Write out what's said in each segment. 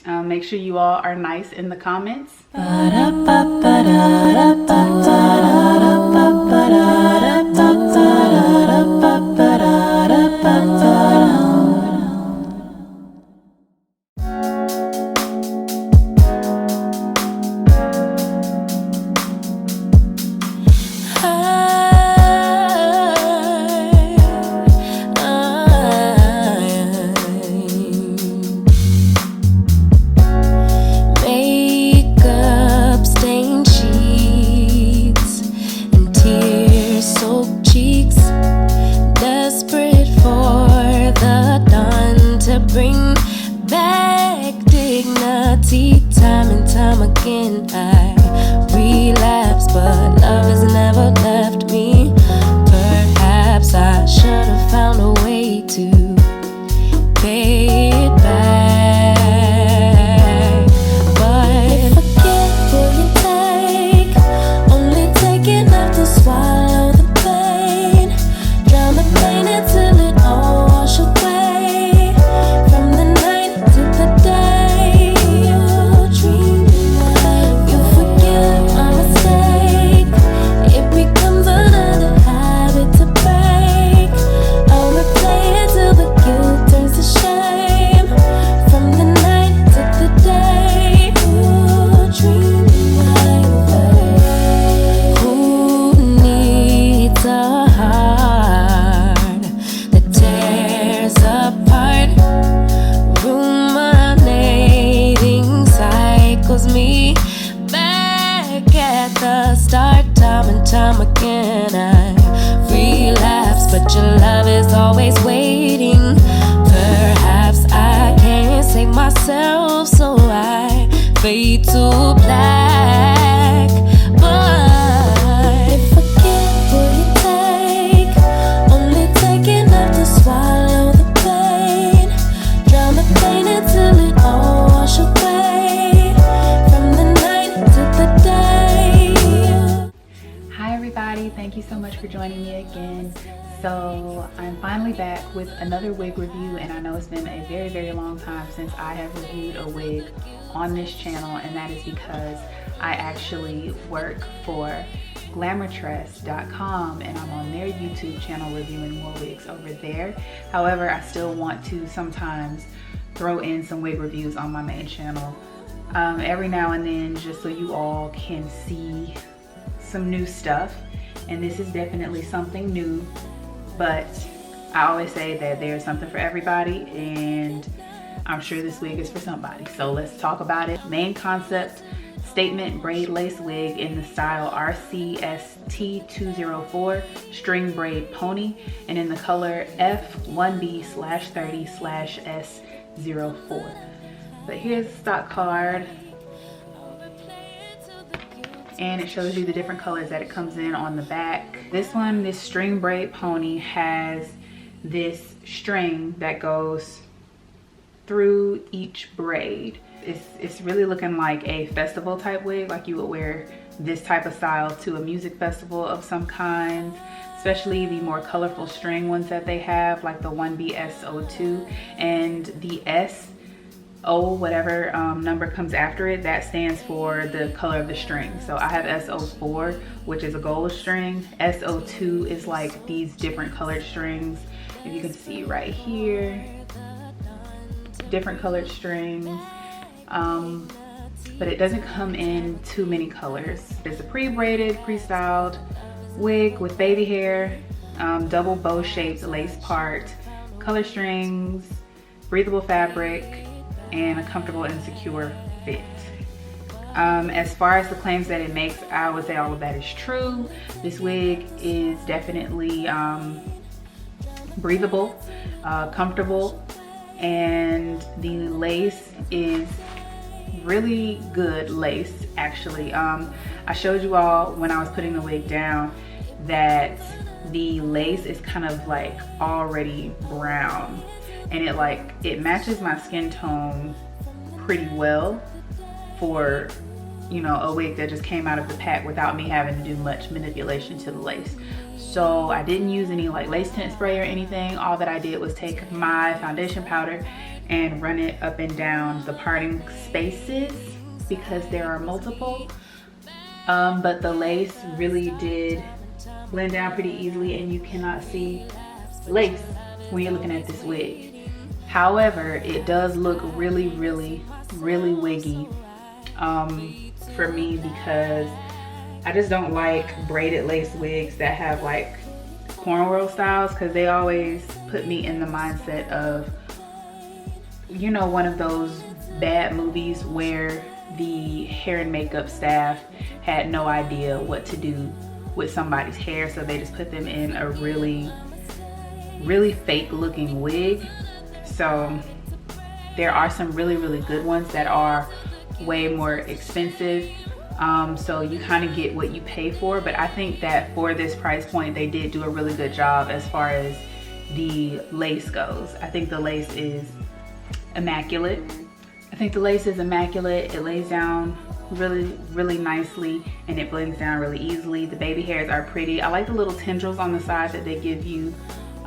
Make sure you all are nice in the comments. Time and time again I relapse, but love has never left me. Perhaps I should have found a way to pay it back. But forget will you take? Only take enough to swallow the pain. Drown the pain until it all wash away. From the night to the day. Me back at the start, time and time again I relapse, but your love is always waiting. Perhaps I can't save myself, so I fade to black. But forget will you take? Only take enough to swallow the pain. Drown the pain until it all wash away. Thank you so much for joining me again. So I'm finally back with another wig review, and I know it's been a very long time since I have reviewed a wig on this channel, and that is because I actually work for glamourtress.com and I'm on their YouTube channel reviewing more wigs over there. However, I still want to sometimes throw in some wig reviews on my main channel every now and then, just so you all can see some new stuff. And this is definitely something new, but I always say that there's something for everybody, and I'm sure this wig is for somebody. So let's talk about it. Main concept: statement braid lace wig in the style RCST204 string braid pony, and in the color F1B/30/S04. But here's the stock card, and it shows you the different colors that it comes in on the back. This one, this string braid pony, has this string that goes through each braid. It's really looking like a festival type wig, like you would wear this type of style to a music festival of some kind, especially the more colorful string ones that they have, like the 1BS02, and the S whatever number comes after it, that stands for the color of the string. So I have S04, which is a gold string. S02 is like these different colored strings. If you can see right here, different colored strings. But it doesn't come in too many colors. It's a pre-braided, pre-styled wig with baby hair, double bow shaped lace part, color strings, breathable fabric, and a comfortable and secure fit. As far as the claims that it makes, I would say all of that is true. This wig is definitely breathable, comfortable, and the lace is really good lace, actually. I showed you all when I was putting the wig down that the lace is kind of like already brown, and it matches my skin tone pretty well for you know, a wig that just came out of the pack without me having to do much manipulation to the lace. So I didn't use any like lace tint spray or anything. All that I did was take my foundation powder and run it up and down the parting spaces because there are multiple. But the lace really did blend down pretty easily, and you cannot see lace when you're looking at this wig. However, it does look really, really, really wiggy for me, because I just don't like braided lace wigs that have like cornrow styles, because they always put me in the mindset of, you know, one of those bad movies where the hair and makeup staff had no idea what to do with somebody's hair, so they just put them in a really, really fake looking wig. So there are some really, really good ones that are way more expensive. So you kind of get what you pay for, but I think that for this price point, they did do a really good job as far as the lace goes. I think the lace is immaculate. It lays down really, really nicely, and it blends down really easily. The baby hairs are pretty. I like the little tendrils on the side that they give you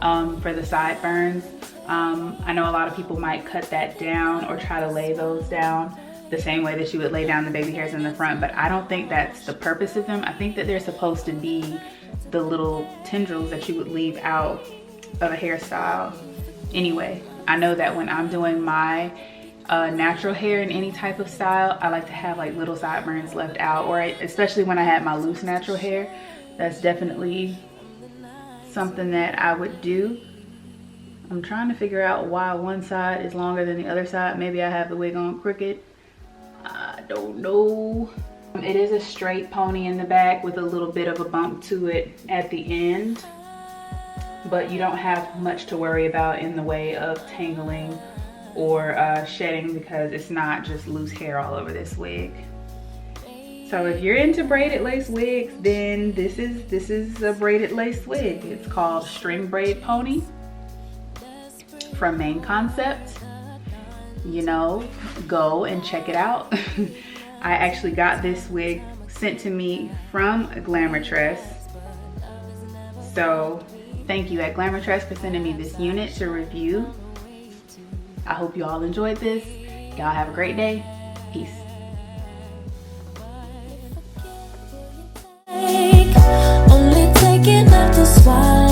for the sideburns. I know a lot of people might cut that down or try to lay those down the same way that you would lay down the baby hairs in the front, but I don't think that's the purpose of them. I think that they're supposed to be the little tendrils that you would leave out of a hairstyle. Anyway, I know that when I'm doing my natural hair in any type of style, I like to have like little sideburns left out, or especially when I had my loose natural hair, that's definitely something that I would do. I'm trying to figure out why one side is longer than the other side. Maybe I have the wig on crooked. I don't know. It is a straight pony in the back with a little bit of a bump to it at the end, but you don't have much to worry about in the way of tangling or shedding, because it's not just loose hair all over this wig. So if you're into braided lace wigs, then this is a braided lace wig. It's called String Braid Pony from Main Concept. You know, go and check it out. I actually got this wig sent to me from Glamourtress. So thank you at Glamourtress for sending me this unit to review. I hope you all enjoyed this. Y'all have a great day. Peace. Only taking up to swallow.